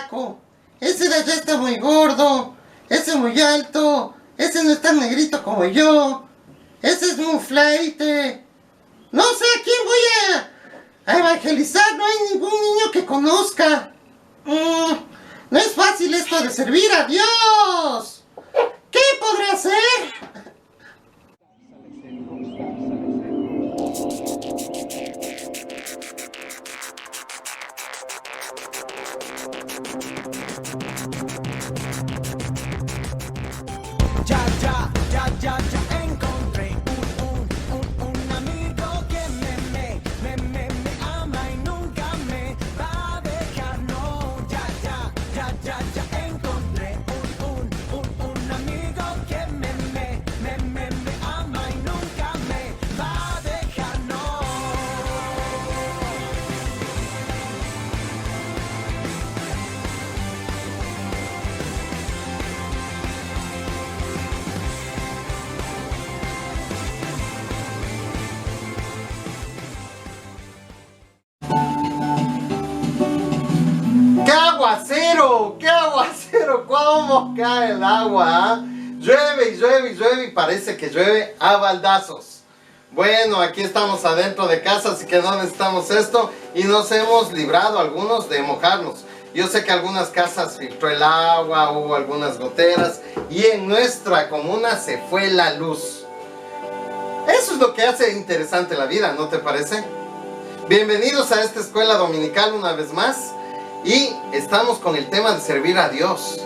flaco, ese de allá está muy gordo, ese muy alto, ese no es tan negrito como yo, ese es muy flaite. No sé a quién voy a evangelizar, no hay ningún niño que conozca. No es fácil esto de servir a Dios. ¿Qué podré hacer? Ya encontré un amigo que me ama y nunca me va a dejar. No, ya encontré un amigo que me ama y nunca me va a dejar. No. ¡Qué aguacero! ¿Cómo cae el agua? Llueve y llueve y llueve y parece que llueve a baldazos. Bueno, aquí estamos adentro de casa, así que no necesitamos esto y nos hemos librado algunos de mojarnos. Yo sé que algunas casas filtró el agua, hubo algunas goteras y en nuestra comuna se fue la luz. Eso es lo que hace interesante la vida, ¿no te parece? Bienvenidos a esta escuela dominical una vez más. Y estamos con el tema de servir a Dios.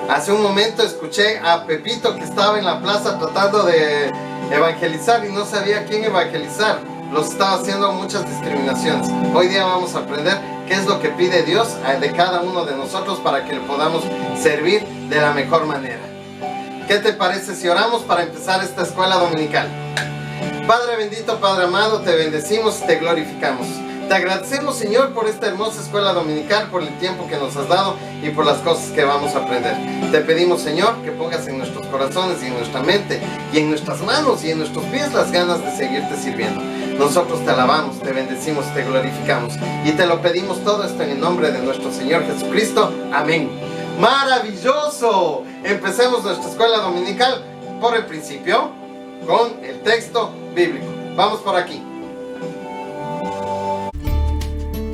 Hace un momento escuché a Pepito que estaba en la plaza tratando de evangelizar y no sabía a quién evangelizar. Los estaba haciendo muchas discriminaciones. Hoy día vamos a aprender qué es lo que pide Dios de cada uno de nosotros para que le podamos servir de la mejor manera. ¿Qué te parece si oramos para empezar esta escuela dominical? Padre bendito, Padre amado, te bendecimos y te glorificamos. Te agradecemos, Señor, por esta hermosa escuela dominical, por el tiempo que nos has dado y por las cosas que vamos a aprender. Te pedimos, Señor, que pongas en nuestros corazones y en nuestra mente y en nuestras manos y en nuestros pies las ganas de seguirte sirviendo. Nosotros te alabamos, te bendecimos, te glorificamos y te lo pedimos todo esto en el nombre de nuestro Señor Jesucristo. Amén. ¡Maravilloso! Empecemos nuestra escuela dominical por el principio con el texto bíblico. Vamos por aquí.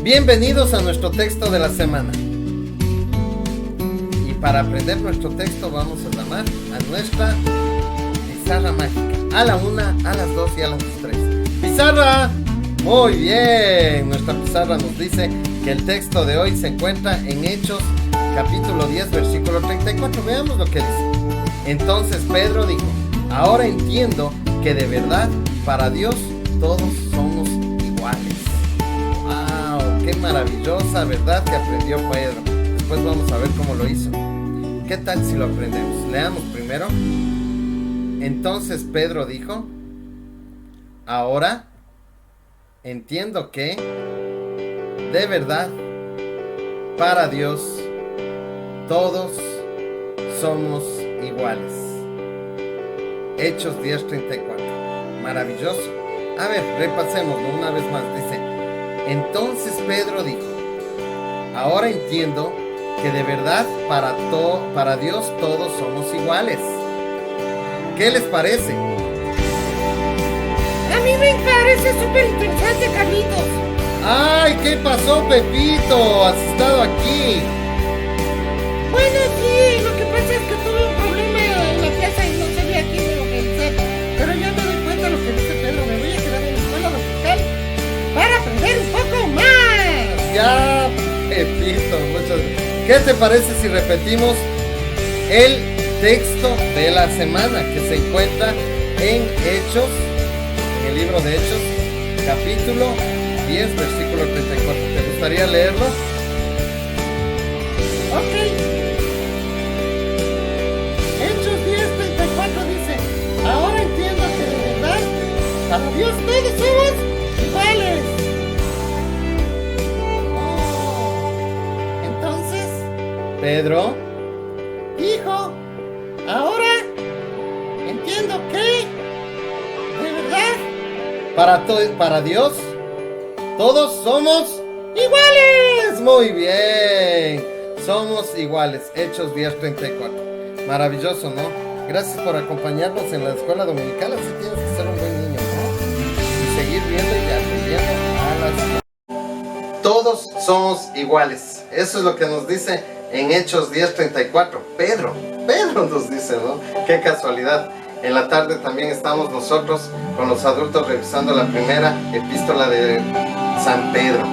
Bienvenidos a nuestro texto de la semana. Y para aprender nuestro texto vamos a llamar a nuestra pizarra mágica. A la 1, a las 2 y a las 3. ¡Pizarra! Muy bien. Nuestra pizarra nos dice que el texto de hoy se encuentra en Hechos capítulo 10 versículo 34. Veamos lo que dice. Entonces Pedro dijo: ahora entiendo que de verdad para Dios todos somos iguales. ¡Qué maravillosa verdad que aprendió Pedro! Después vamos a ver cómo lo hizo. ¿Qué tal si lo aprendemos? Leamos primero. Entonces Pedro dijo: ahora entiendo que de verdad para Dios todos somos iguales. Hechos 10:34. Maravilloso. A ver, repasémoslo una vez más. Dice: entonces Pedro dijo: ahora entiendo que de verdad para Dios todos somos iguales. ¿Qué les parece? A mí me parece súper interesante, Carlitos. ¡Ay! ¿Qué pasó, Pepito? ¿Has estado aquí? Bueno, sí, lo que pasa es que tuve un problema en la casa y no sabía quién evangelizar. Pero ya me doy cuenta de lo que dice Pedro. Me voy a quedar en la escuela dominical para aprender un poco más. Ya, Pepito, muchas gracias. ¿Qué te parece si repetimos el texto de la semana que se encuentra en Hechos, en el libro de Hechos, capítulo 10, versículo 34? ¿Te gustaría leerlo? Ok. Hechos 10:34 dice: ahora entiendo que de verdad para Dios todos somos iguales. Entonces Pedro dijo: ahora entiendo que de verdad para Dios todos somos iguales. muy bien. somos iguales. Hechos 10:34. Maravilloso, ¿no? Gracias por acompañarnos en la escuela dominical. Así tienes que ser un buen niño, ¿no? Y seguir viendo y aprendiendo a las... Todos somos iguales. Eso es lo que nos dice en Hechos 10:34. Pedro nos dice, ¿no? Qué casualidad. En la tarde también estamos nosotros con los adultos revisando la primera epístola de San Pedro.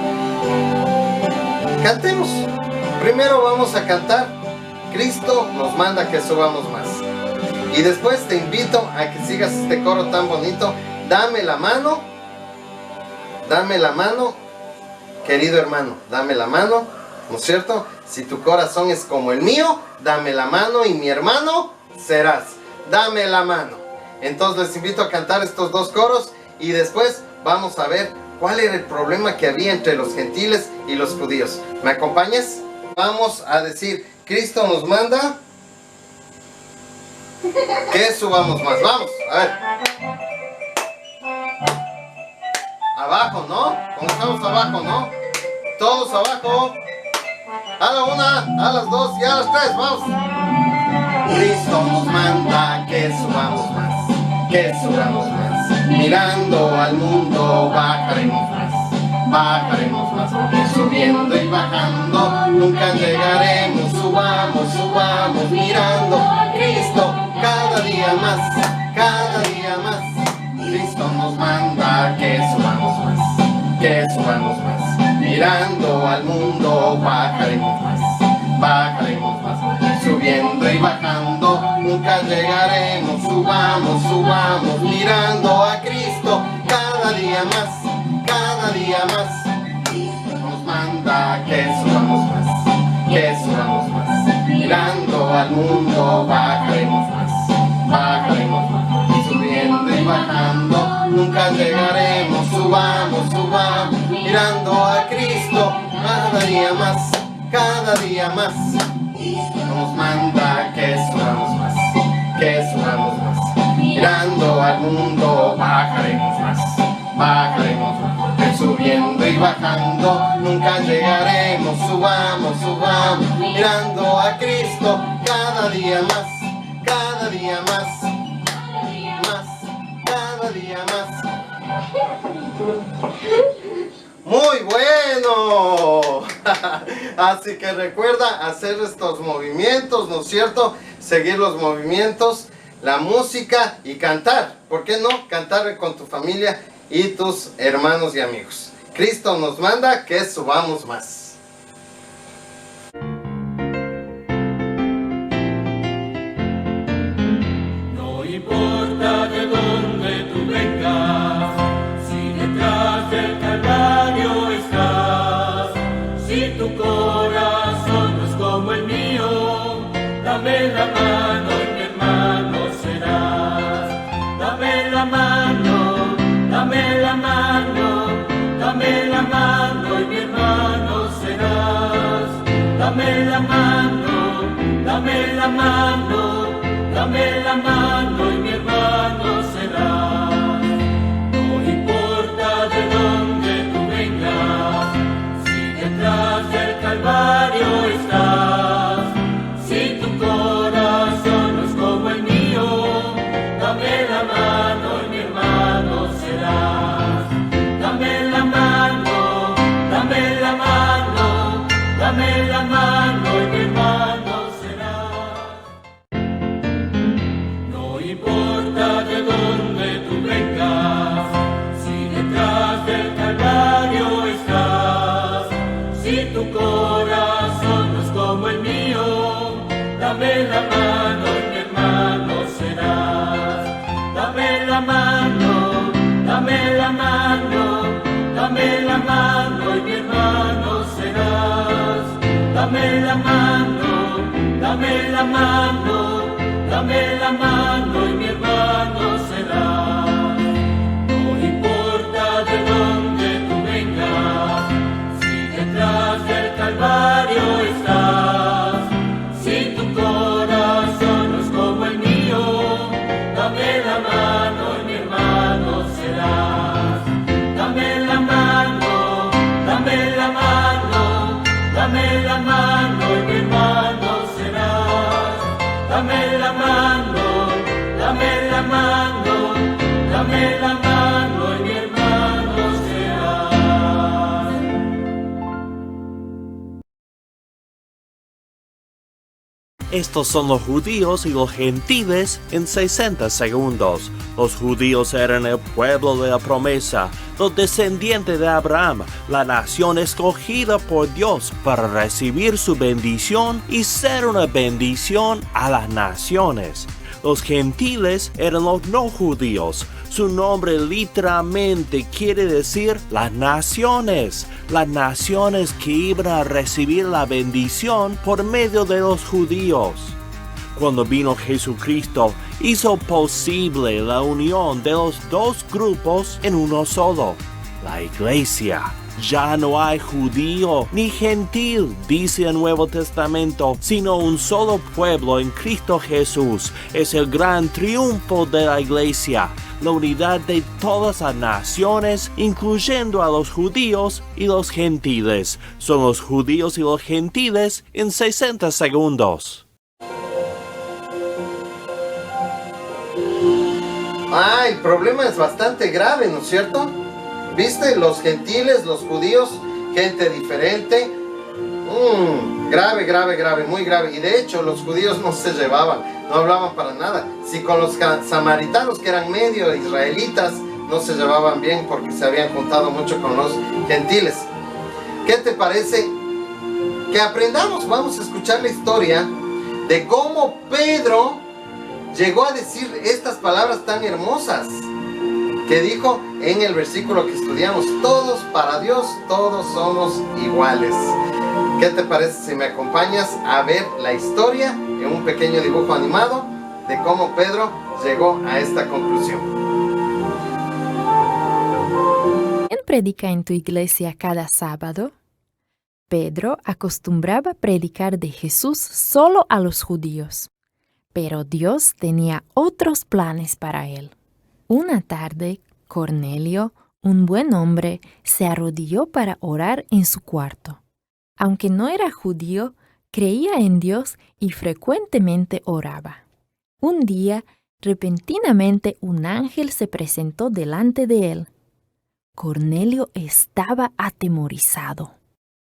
Cantemos. Primero vamos a cantar Cristo nos manda que subamos más. Y después te invito a que sigas este coro tan bonito. Dame la mano, querido hermano, dame la mano, ¿no es cierto? Si tu corazón es como el mío, dame la mano y mi hermano serás. Dame la mano. Entonces les invito a cantar estos dos coros y después vamos a ver cuál era el problema que había entre los gentiles y los judíos. ¿Me acompañas? Vamos a decir, Cristo nos manda que subamos más. Vamos, a ver. Abajo, ¿no? Comenzamos abajo, ¿no? Todos abajo. A la una, a las dos y a las tres, vamos. Cristo nos manda que subamos más, que subamos más. Mirando al mundo bajaremos más, porque subiendo y bajando nunca llegaremos. Subamos, mirando a Cristo cada día más, cada día más. Cristo nos manda que subamos más, que subamos más. Mirando al mundo bajaremos más, subiendo y bajando nunca llegaremos. Subamos, mirando a Cristo cada día más, cada día más. Nos manda que subamos más, que subamos más. Mirando al mundo bajaremos más, subiendo y bajando nunca llegaremos. Subamos, mirando a Cristo cada día más, cada día más. Nos manda que subamos más, que subamos más. Mirando al mundo bajaremos más, subiendo y bajando nunca llegaremos. Subamos, mirando a Cristo cada día más, cada día más, cada día más. Muy bueno. Así que recuerda hacer estos movimientos, ¿no es cierto? Seguir los movimientos, la música y cantar. ¿Por qué no? Cantar con tu familia y tus hermanos y amigos. Cristo nos manda que subamos más. No importa de dónde tú vengas, si detrás del Calvario estás, si tu corazón no es como el mío, dame la mano y mi hermano serás. Dame la mano, dame la mano, dame la mano y mi hermano serás. Dame la mano, dame la mano, dame la mano y mi hermano serás. No importa de dónde tú vengas, si detrás del Calvario estás, si tu corazón no es como el mío, dame la mano y mi hermano serás. Dame la mano, dame la mano, dame la mano y mi hermano serás. No importa de dónde tú vengas, si detrás del Calvario estás, si tu corazón no es como el mío, dame la mano y mi hermano serás. Dame la mano, dame la mano, dame la mano y mi hermano serás. Dame la mano, dame la mano, dame la mano y mi hermano serás. No importa de dónde tú vengas, si detrás del Calvario estás, si tu corazón no es como el mío, dame la mano y mi hermano serás. Dame la mano, dame la mano, dame la mano y mi hermano la mano, dame la mano y mi hermano serás. Estos son los judíos y los gentiles en 60 segundos. Los judíos eran el pueblo de la promesa, los descendientes de Abraham, la nación escogida por Dios para recibir su bendición y ser una bendición a las naciones. Los gentiles eran los no judíos. Su nombre literalmente quiere decir las naciones que iban a recibir la bendición por medio de los judíos. Cuando vino Jesucristo, hizo posible la unión de los dos grupos en uno solo, la iglesia. Ya no hay judío ni gentil, dice el Nuevo Testamento, sino un solo pueblo en Cristo Jesús. Es el gran triunfo de la iglesia, la unidad de todas las naciones, incluyendo a los judíos y los gentiles. Son los judíos y los gentiles en 60 segundos. El problema es bastante grave, ¿no es cierto? ¿Viste? Los gentiles, los judíos, gente diferente. Grave, muy grave. Y de hecho, los judíos no se llevaban, no hablaban para nada. Si con los samaritanos, que eran medio israelitas, no se llevaban bien porque se habían juntado mucho con los gentiles. ¿Qué te parece? Que aprendamos, vamos a escuchar la historia de cómo Pedro llegó a decir estas palabras tan hermosas que dijo en el versículo que estudiamos: todos para Dios, todos somos iguales. ¿Qué te parece si me acompañas a ver la historia en un pequeño dibujo animado de cómo Pedro llegó a esta conclusión? ¿Quién predica en tu iglesia cada sábado? Pedro acostumbraba predicar de Jesús solo a los judíos, pero Dios tenía otros planes para él. Una tarde, Cornelio, un buen hombre, se arrodilló para orar en su cuarto. Aunque no era judío, creía en Dios y frecuentemente oraba. Un día, repentinamente un ángel se presentó delante de él. Cornelio estaba atemorizado.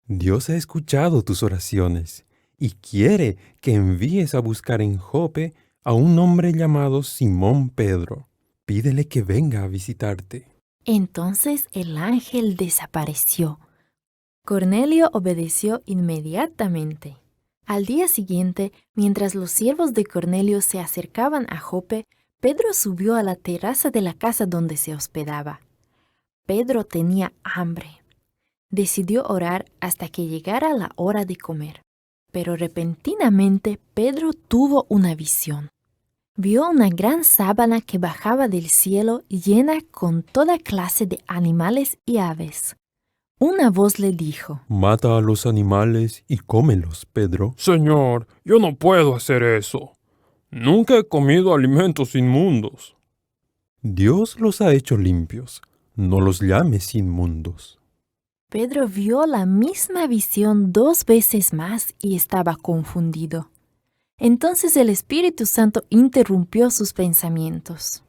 Dios ha escuchado tus oraciones y quiere que envíes a buscar en Jope a un hombre llamado Simón Pedro. Pídele que venga a visitarte. Entonces el ángel desapareció. Cornelio obedeció inmediatamente. Al día siguiente, mientras los siervos de Cornelio se acercaban a Jope, Pedro subió a la terraza de la casa donde se hospedaba. Pedro tenía hambre. Decidió orar hasta que llegara la hora de comer. Pero repentinamente Pedro tuvo una visión. Vio una gran sábana que bajaba del cielo llena con toda clase de animales y aves. Una voz le dijo: Mata a los animales y cómelos, Pedro. Señor, yo no puedo hacer eso. Nunca he comido alimentos inmundos. Dios los ha hecho limpios. No los llames inmundos. Pedro vio la misma visión 2 veces más y estaba confundido. Entonces el Espíritu Santo interrumpió sus pensamientos.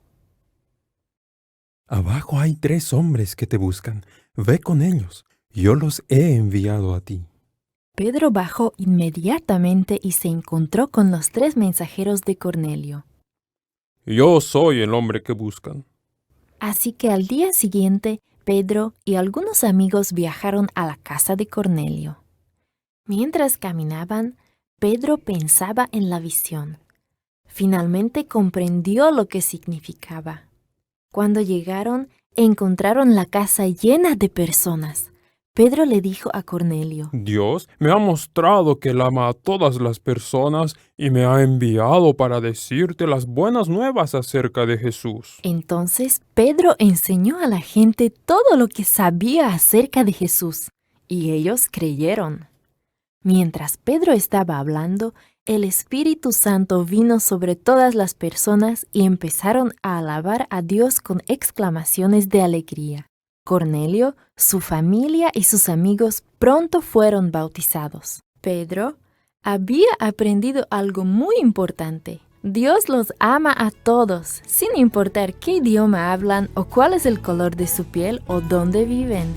Abajo hay 3 hombres que te buscan. Ve con ellos. Yo los he enviado a ti. Pedro bajó inmediatamente y se encontró con los 3 mensajeros de Cornelio. Yo soy el hombre que buscan. Así que al día siguiente, Pedro y algunos amigos viajaron a la casa de Cornelio. Mientras caminaban, Pedro pensaba en la visión. Finalmente comprendió lo que significaba. Cuando llegaron, encontraron la casa llena de personas. Pedro le dijo a Cornelio: Dios me ha mostrado que Él ama a todas las personas y me ha enviado para decirte las buenas nuevas acerca de Jesús. Entonces Pedro enseñó a la gente todo lo que sabía acerca de Jesús, y ellos creyeron. Mientras Pedro estaba hablando, el Espíritu Santo vino sobre todas las personas y empezaron a alabar a Dios con exclamaciones de alegría. Cornelio, su familia y sus amigos pronto fueron bautizados. Pedro había aprendido algo muy importante. Dios los ama a todos, sin importar qué idioma hablan o cuál es el color de su piel o dónde viven.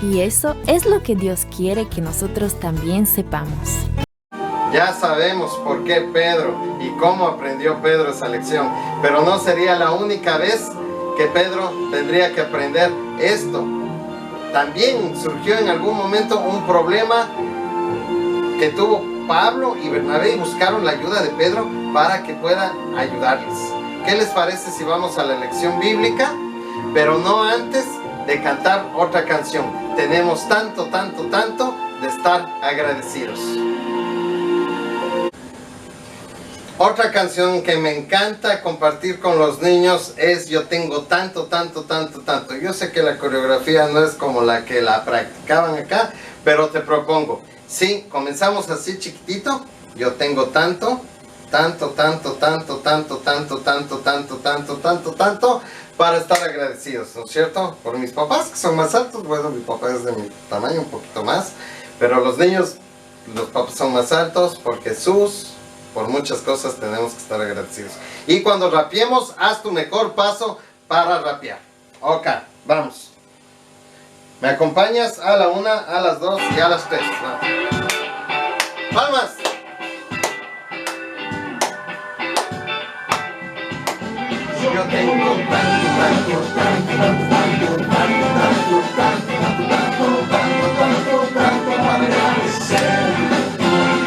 Y eso es lo que Dios quiere que nosotros también sepamos. Ya sabemos por qué Pedro y cómo aprendió Pedro esa lección, pero no sería la única vez que Pedro tendría que aprender esto. También surgió en algún momento un problema que tuvo Pablo y Bernabé y buscaron la ayuda de Pedro para que pueda ayudarles. ¿Qué les parece si vamos a la lección bíblica? Pero no antes de cantar otra canción. Tenemos tanto de estar agradecidos. Otra canción que me encanta compartir con los niños es Yo tengo tanto. Yo sé que la coreografía no es como la que la practicaban acá, pero te propongo, sí, comenzamos así chiquitito. Yo tengo tanto, para estar agradecidos, ¿no es cierto? Por mis papás que son más altos, bueno, mi papá es de mi tamaño, un poquito más, pero los niños, los papás son más altos, por Jesús, por muchas cosas tenemos que estar agradecidos. Y cuando rapiemos, haz tu mejor paso para rapear. Ok, vamos. ¿Me acompañas? A la 1, a las 2 y a las 3. ¡Palmas! Yo tengo tanto para agradecer.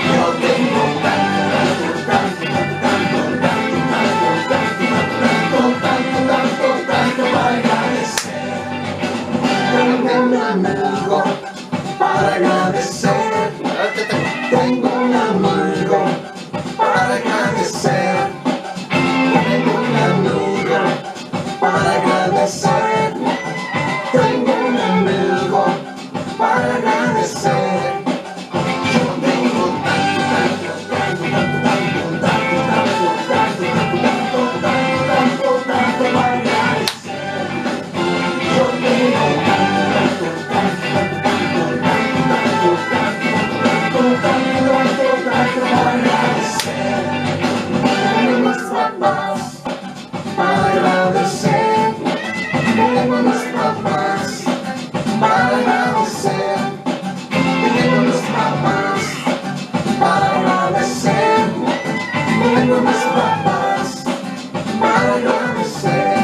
Yo tengo tanto para agradecer. Tengo un amigo para agradecer. Tengo un amigo para agradecer. Tengo un amigo para agradecer. Tengo un amigo para agradecer. Yo tengo tanto para agradecer. Yo tengo tanto para agradecer. Tengo mis papás para agradecer. Tengo mis papás para agradecer. Tengo mis papás para agradecer. Tengo mis papás para agradecer.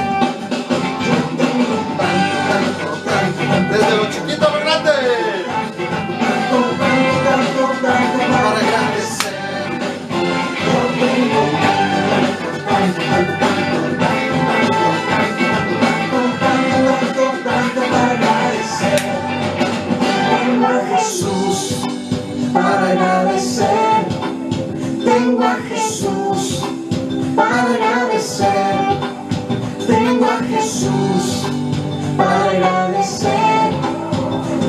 Yo tengo tanto. Desde lo chiquito a lo grande. Tanto para agradecer. Yo tengo tanto para agradecer. Tengo a Jesús para agradecer. Tengo a Jesús para agradecer. Tengo a Jesús para agradecer.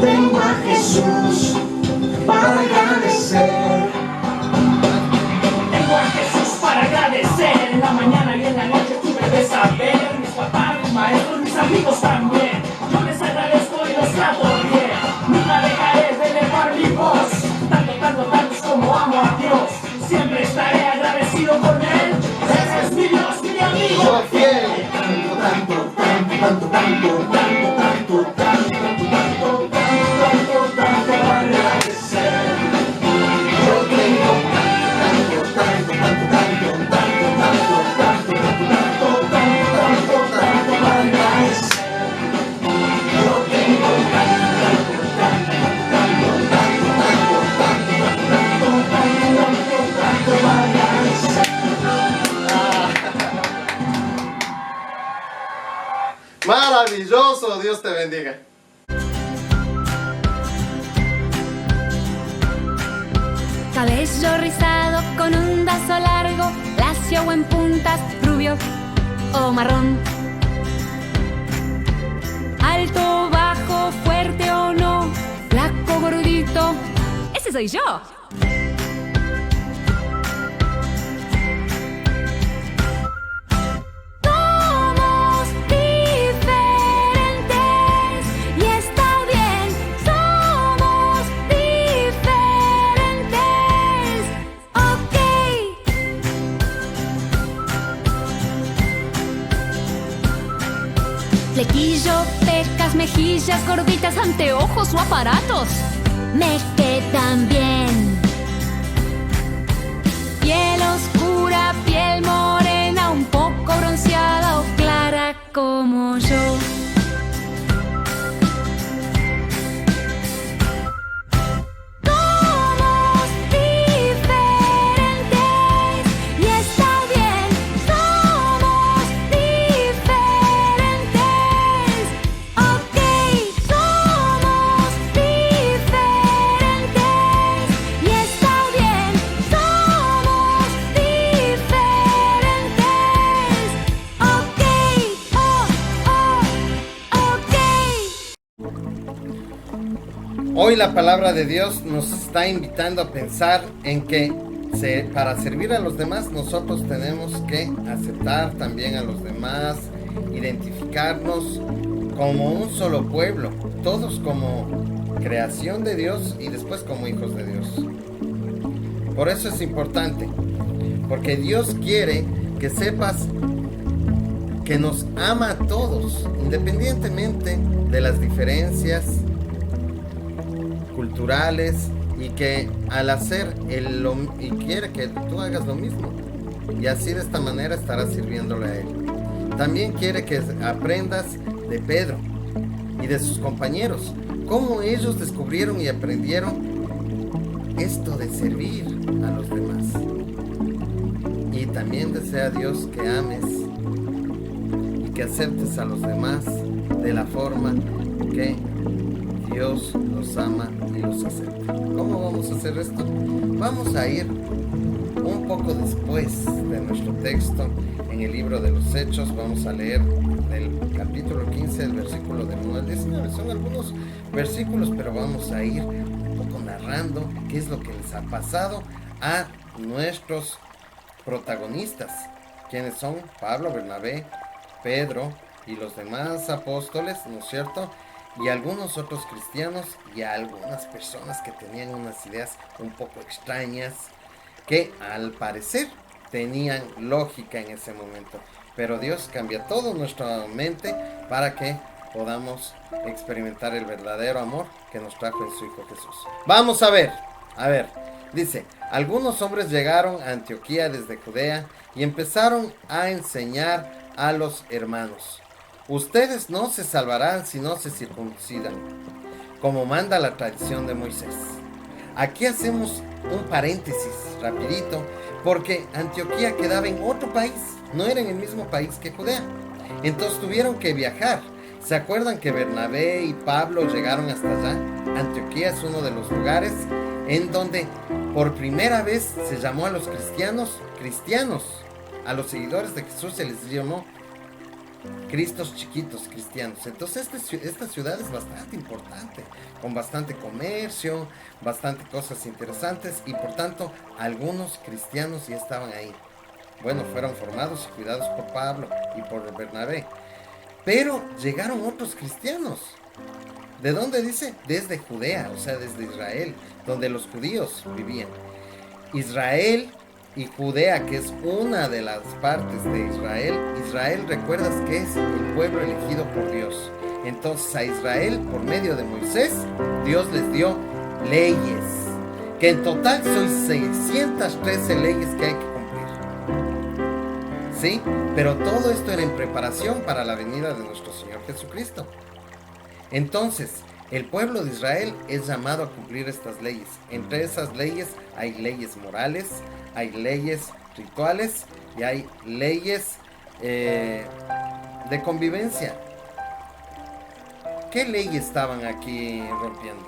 Tengo a Jesús para agradecer. Tengo a Jesús para agradecer. En la mañana y en la noche tú me ves a ver. Mis papás, mis maestros, mis amigos también. Yo les agradezco y los trato bien. Nunca dejaré de elevar mi voz. Tanto es como amo a Dios. Siempre estaré agradecido con Él. Ese es mi Dios, mi amigo. Yo fiel. Tanto para agradecer. Yo tengo Tanto para agradecer. Yo tengo tanto para agradecer. Maravilloso, Dios te bendiga. Cabello rizado con un lazo largo, lacio o en puntas, rubio o marrón. Alto, bajo, fuerte o no, flaco, gordito, ese soy yo. Somos diferentes y está bien, somos diferentes, ok. Flequillo, pecas, mejillas, gorditas, anteojos o aparatos. Me quedan bien. Piel oscura, piel morena, un poco bronceada o clara como yo. Somos diferentes y está bien. Somos diferentes. Ok, somos diferentes y está bien. Somos diferentes. Ok, ok. Hoy la palabra de Dios nos está invitando a pensar en que para servir a los demás nosotros tenemos que aceptar también a los demás, identificarnos como un solo pueblo, todos como creación de Dios y después como hijos de Dios. Por eso es importante, porque Dios quiere que sepas que nos ama a todos, independientemente de las diferencias culturales, y que al hacer y quiere que tú hagas lo mismo, y así de esta manera estarás sirviéndole a Él. También quiere que aprendas de Pedro y de sus compañeros, cómo ellos descubrieron y aprendieron esto de servir a los demás. Y también desea Dios que ames y que aceptes a los demás de la forma que Dios los ama y los acepta. ¿Cómo vamos a hacer esto? Vamos a ir un poco después de nuestro texto en el libro de los Hechos. Vamos a leer del capítulo 15, el versículo del 1 al 19. Son algunos versículos, pero vamos a ir un poco narrando qué es lo que les ha pasado a nuestros protagonistas, quienes son Pablo, Bernabé, Pedro y los demás apóstoles, ¿no es cierto? Y algunos otros cristianos y algunas personas que tenían unas ideas un poco extrañas que al parecer tenían lógica en ese momento. Pero Dios cambia todo nuestra mente para que podamos experimentar el verdadero amor que nos trajo en su Hijo Jesús. Vamos a ver, dice, algunos hombres llegaron a Antioquía desde Judea y empezaron a enseñar a los hermanos: ustedes no se salvarán si no se circuncidan, como manda la tradición de Moisés. Aquí hacemos un paréntesis rapidito, porque Antioquía quedaba en otro país, no era en el mismo país que Judea. Entonces tuvieron que viajar. ¿Se acuerdan que Bernabé y Pablo llegaron hasta allá? Antioquía es uno de los lugares en donde por primera vez se llamó a los cristianos, a los seguidores de Jesús se les llamó Cristos chiquitos, cristianos. Entonces esta ciudad es bastante importante, con bastante comercio, bastante cosas interesantes, y por tanto algunos cristianos ya estaban ahí. Bueno, fueron formados y cuidados por Pablo y por Bernabé. Pero llegaron otros cristianos. ¿De dónde dice? Desde Judea, o sea, desde Israel, donde los judíos vivían. Israel y Judea, que es una de las partes de Israel. Israel, recuerdas que es el pueblo elegido por Dios. Entonces a Israel, por medio de Moisés, Dios les dio leyes, que en total son 613 leyes que hay que cumplir. ¿Sí? Pero todo esto era en preparación para la venida de nuestro Señor Jesucristo. Entonces, el pueblo de Israel es llamado a cumplir estas leyes. Entre esas leyes hay leyes morales, hay leyes rituales y hay leyes de convivencia. ¿Qué ley estaban aquí rompiendo?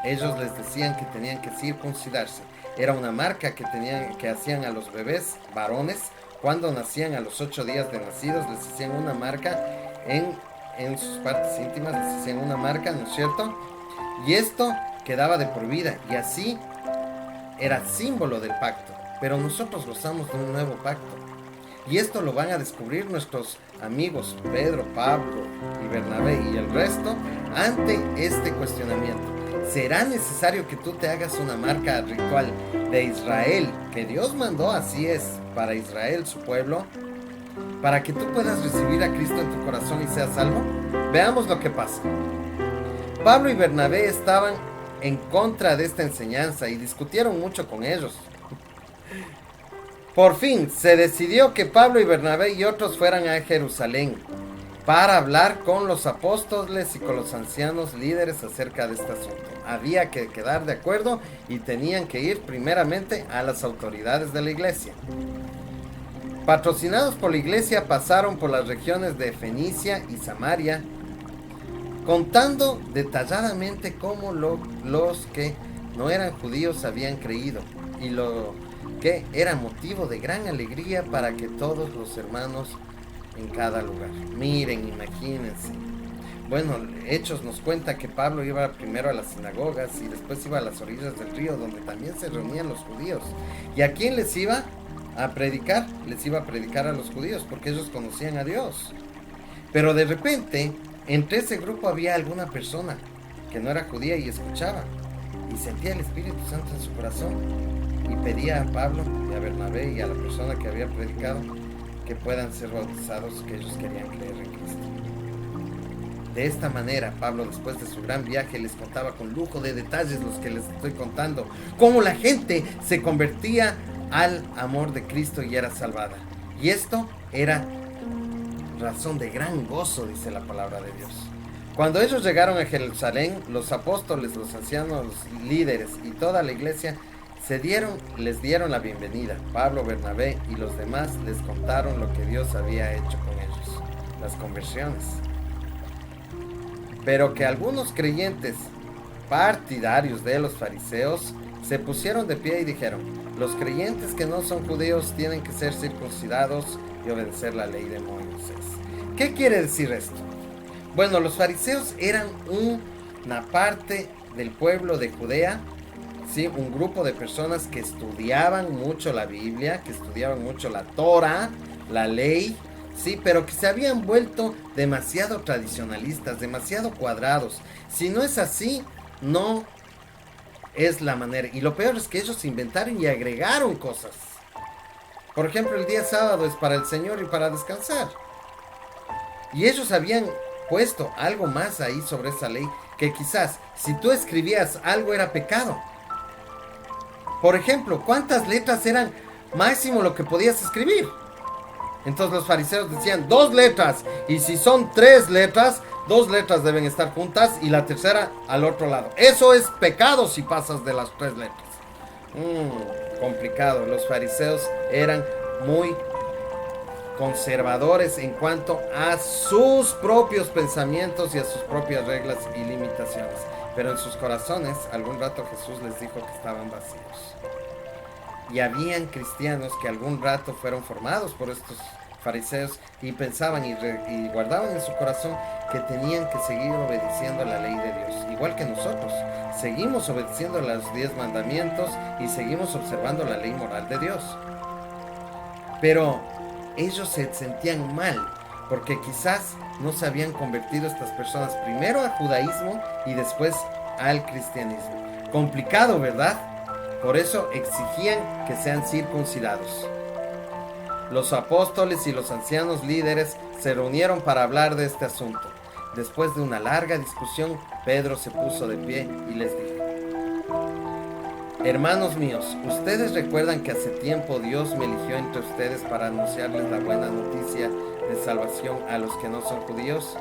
Ellos les decían que tenían que circuncidarse. Era una marca que hacían a los bebés varones cuando nacían. A los 8 días de nacidos les hacían una marca en sus partes íntimas, les hacían una marca, ¿no es cierto? Y esto quedaba de por vida, y así era símbolo del pacto. Pero nosotros gozamos de un nuevo pacto, y esto lo van a descubrir nuestros amigos Pedro, Pablo y Bernabé y el resto ante este cuestionamiento. ¿Será necesario que tú te hagas una marca ritual de Israel, que Dios mandó, así es, para Israel, su pueblo? para que tú puedas recibir a Cristo en tu corazón y seas salvo? Veamos lo que pasa. Pablo y Bernabé estaban en contra de esta enseñanza y discutieron mucho con ellos. Por fin se decidió que Pablo y Bernabé y otros fueran a Jerusalén para hablar con los apóstoles y con los ancianos líderes acerca de este asunto. Había que quedar de acuerdo y tenían que ir primeramente a las autoridades de la iglesia. Patrocinados por la iglesia, pasaron por las regiones de Fenicia y Samaria, contando detalladamente cómo los que no eran judíos habían creído, y lo que era motivo de gran alegría para que todos los hermanos en cada lugar. Miren, imagínense. Bueno, Hechos nos cuenta que Pablo iba primero a las sinagogas y después iba a las orillas del río, donde también se reunían los judíos. ¿Y a quién les iba a predicar? Les iba a predicar a los judíos, porque ellos conocían a Dios. Pero de repente, entre ese grupo había alguna persona que no era judía y escuchaba, y sentía el Espíritu Santo en su corazón, y pedía a Pablo y a Bernabé y a la persona que había predicado que puedan ser bautizados, que ellos querían creer en Cristo. De esta manera, Pablo, después de su gran viaje, les contaba con lujo de detalles los que les estoy contando, cómo la gente se convertía al amor de Cristo y era salvada. Y esto era razón de gran gozo, dice la palabra de Dios. Cuando ellos llegaron a Jerusalén, los apóstoles, los ancianos, los líderes y toda la iglesia les dieron la bienvenida. Pablo, Bernabé y los demás les contaron lo que Dios había hecho con ellos, las conversiones. Pero que algunos creyentes partidarios de los fariseos se pusieron de pie y dijeron: los creyentes que no son judíos tienen que ser circuncidados y obedecer la ley de Moisés. ¿Qué quiere decir esto? Bueno, los fariseos eran una parte del pueblo de Judea, ¿sí? Un grupo de personas que estudiaban mucho la Biblia, que estudiaban mucho la Torah, la ley, sí, pero que se habían vuelto demasiado tradicionalistas, demasiado cuadrados. Si no es así, no es la manera. Y lo peor es que ellos inventaron y agregaron cosas. Por ejemplo, el día sábado es para el Señor y para descansar. Y ellos habían puesto algo más ahí sobre esa ley, que quizás si tú escribías algo era pecado. Por ejemplo, ¿cuántas letras eran máximo lo que podías escribir? Entonces los fariseos decían 2 letras, y si son 3 letras, 2 letras deben estar juntas y la tercera al otro lado. Eso es pecado si pasas de las 3 letras. Complicado. Los fariseos eran muy conservadores en cuanto a sus propios pensamientos y a sus propias reglas y limitaciones. Pero en sus corazones, algún rato Jesús les dijo que estaban vacíos. Y habían cristianos que algún rato fueron formados por estos fariseos y pensaban y guardaban en su corazón que tenían que seguir obedeciendo la ley de Dios, igual que nosotros. Seguimos obedeciendo los 10 mandamientos y seguimos observando la ley moral de Dios. Pero ellos se sentían mal porque quizás no se habían convertido estas personas primero al judaísmo y después al cristianismo. Complicado, ¿verdad? Por eso exigían que sean circuncidados. Los apóstoles y los ancianos líderes se reunieron para hablar de este asunto. Después de una larga discusión, Pedro se puso de pie y les dijo: hermanos míos, ustedes recuerdan que hace tiempo Dios me eligió entre ustedes para anunciarles la buena noticia de salvación a los que no son judíos,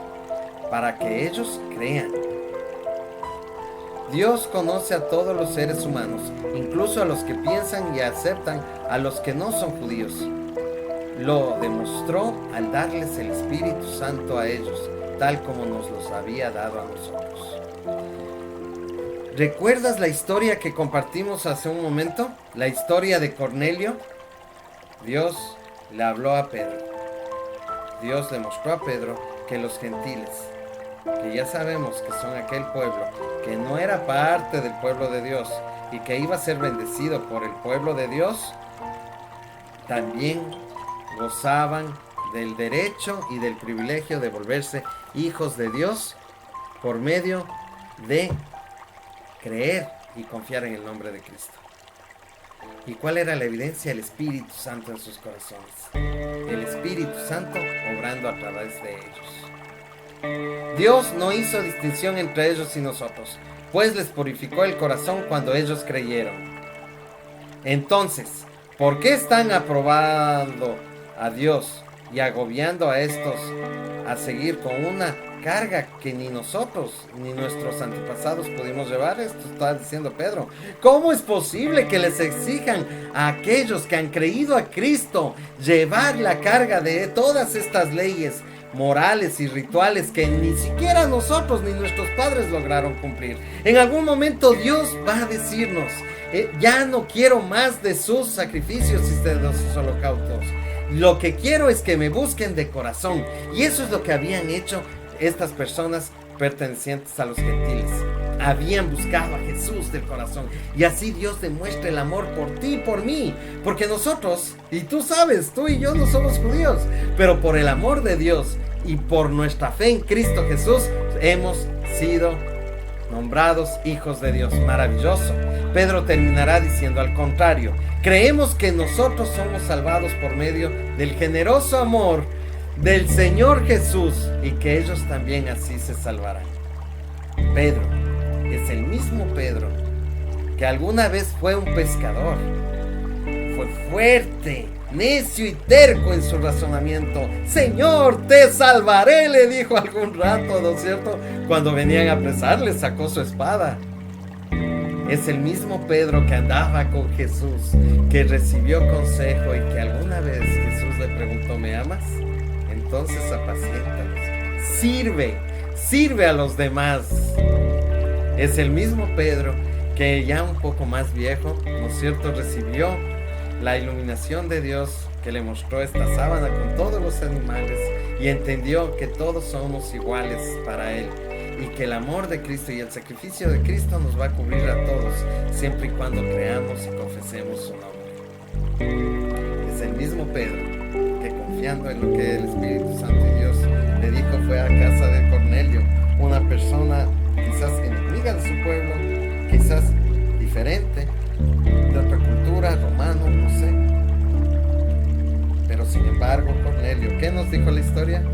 para que ellos crean. Dios conoce a todos los seres humanos, incluso a los que piensan y aceptan a los que no son judíos. Lo demostró al darles el Espíritu Santo a ellos, tal como nos los había dado a nosotros. ¿Recuerdas la historia que compartimos hace un momento? La historia de Cornelio. Dios le habló a Pedro. Dios le mostró a Pedro que los gentiles, que ya sabemos que son aquel pueblo que no era parte del pueblo de Dios y que iba a ser bendecido por el pueblo de Dios, también gozaban del derecho y del privilegio de volverse hijos de Dios por medio de creer y confiar en el nombre de Cristo. ¿Y cuál era la evidencia? El Espíritu Santo en sus corazones. El Espíritu Santo obrando a través de ellos. Dios no hizo distinción entre ellos y nosotros, pues les purificó el corazón cuando ellos creyeron. Entonces, ¿por qué están aprobando a Dios y agobiando a estos a seguir con una carga que ni nosotros ni nuestros antepasados pudimos llevar? Esto está diciendo Pedro. ¿Cómo es posible que les exijan a aquellos que han creído a Cristo llevar la carga de todas estas leyes morales y rituales que ni siquiera nosotros ni nuestros padres lograron cumplir? En algún momento Dios va a decirnos, ya no quiero más de sus sacrificios y de sus holocaustos. Lo que quiero es que me busquen de corazón. Y eso es lo que habían hecho estas personas pertenecientes a los gentiles. Habían buscado a Jesús del corazón. Y así Dios demuestra el amor por ti y por mí. Porque nosotros, y tú sabes, tú y yo no somos judíos, pero por el amor de Dios y por nuestra fe en Cristo Jesús, hemos sido nombrados hijos de Dios. Maravilloso. Pedro terminará diciendo al contrario. Creemos que nosotros somos salvados por medio del generoso amor del Señor Jesús y que ellos también así se salvarán. Pedro es el mismo Pedro que alguna vez fue un pescador. Fue fuerte, necio y terco en su razonamiento. Señor, te salvaré, le dijo algún rato, ¿no es cierto? Cuando venían a apresarle, sacó su espada. Es el mismo Pedro que andaba con Jesús, que recibió consejo y que alguna vez Jesús le preguntó, ¿me amas? Entonces apaciéntalos. Sirve a los demás. Es el mismo Pedro que ya un poco más viejo, ¿no es cierto?, recibió la iluminación de Dios, que le mostró esta sábana con todos los animales y entendió que todos somos iguales para Él. Y que el amor de Cristo y el sacrificio de Cristo nos va a cubrir a todos, siempre y cuando creamos y confesemos su nombre. Es el mismo Pedro que, confiando en lo que el Espíritu Santo y Dios le dijo, fue a casa de Cornelio, una persona quizás enemiga de su pueblo, quizás diferente, de otra cultura, romano, no sé. Pero sin embargo, Cornelio, ¿qué nos dijo la historia?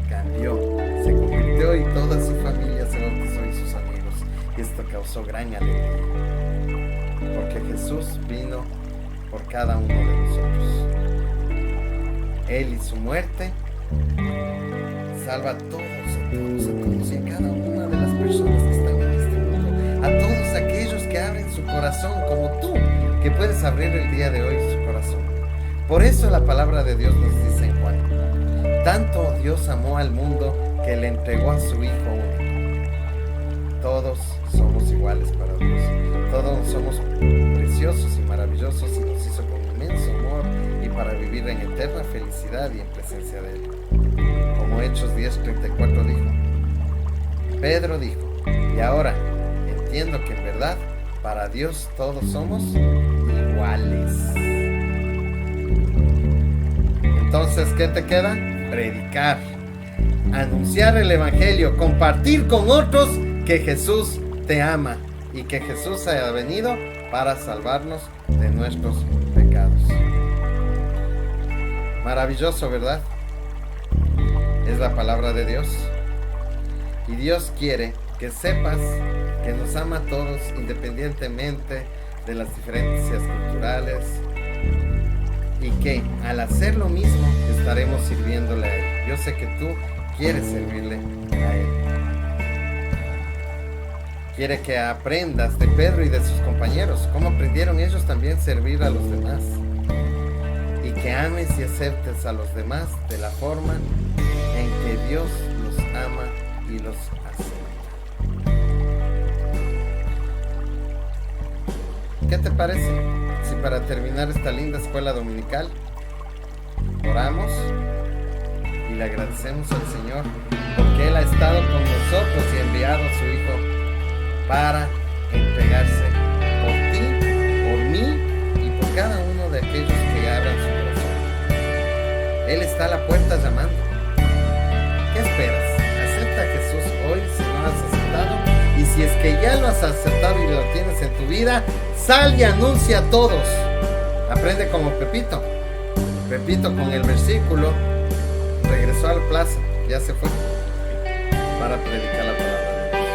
Cambió, se convirtió y toda su familia se bautizó y sus amigos. Y esto causó gran alegría, porque Jesús vino por cada uno de nosotros. Él y su muerte salva a todos y a cada una de las personas que están en este mundo. A todos aquellos que abren su corazón, como tú, que puedes abrir el día de hoy su corazón. Por eso la palabra de Dios nos dice en Juan: tanto Dios amó al mundo que le entregó a su Hijo único. Todos somos iguales para Dios. Todos somos preciosos y maravillosos y nos hizo con inmenso amor y para vivir en eterna felicidad y en presencia de Él. Como Hechos 10:34 dijo. Pedro dijo: y ahora entiendo que en verdad para Dios todos somos iguales. Entonces, ¿qué te queda? Predicar, anunciar el Evangelio, compartir con otros que Jesús te ama y que Jesús haya venido para salvarnos de nuestros pecados. Maravilloso, ¿verdad? Es la palabra de Dios. Y Dios quiere que sepas que nos ama a todos independientemente de las diferencias culturales, y que al hacer lo mismo estaremos sirviéndole a Él. Yo sé que tú quieres servirle a Él. Quiere que aprendas de Pedro y de sus compañeros, cómo aprendieron ellos también a servir a los demás. Y que ames y aceptes a los demás de la forma en que Dios los ama y los acepta. ¿Qué te parece si para terminar esta linda escuela dominical oramos y le agradecemos al Señor porque Él ha estado con nosotros y enviado a su Hijo para entregarse por ti, por mí y por cada uno de aquellos que abran su corazón? Él está a la puerta llamando. ¿Qué esperas? Acepta a Jesús hoy si no has aceptado, y si es que ya lo has aceptado y y lo tienes en tu vida, sal y anuncia a todos. Aprende como Pepito. Pepito con el versículo regresó a la plaza, ya se fue para predicar la palabra de Dios.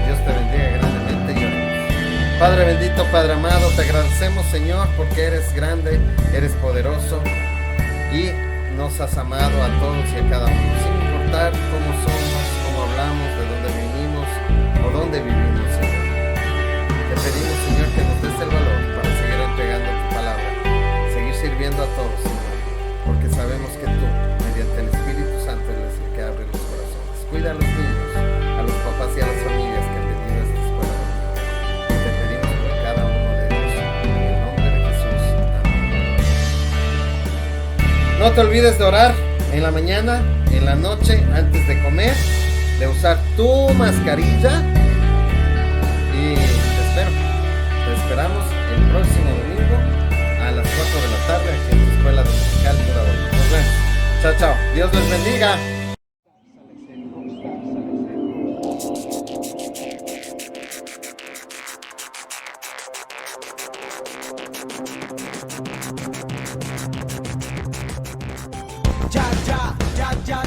Dios te bendiga grandemente y oremos. Padre bendito, Padre amado, te agradecemos, Señor, porque eres grande, eres poderoso y nos has amado a todos y a cada uno, sin importar cómo somos, cómo hablamos, de dónde venimos o dónde vivimos, Señor. Te pedimos, Señor, que nos des el valor para seguir entregando tu palabra, seguir sirviendo a todos, Señor, porque sabemos que tú, mediante el Espíritu Santo, eres el que abre los corazones. Cuida a los niños, a los papás y a las familias que han venido a esta escuela dominical. Y te pedimos por cada uno de ellos, en el nombre de Jesús. Amén. No te olvides de orar en la mañana, en la noche, antes de comer, de usar tu mascarilla. Y te esperamos el próximo domingo a las 4 de la tarde aquí en la Escuela Dominical Curador. Nos vemos. Chao, chao. Dios les bendiga. Ya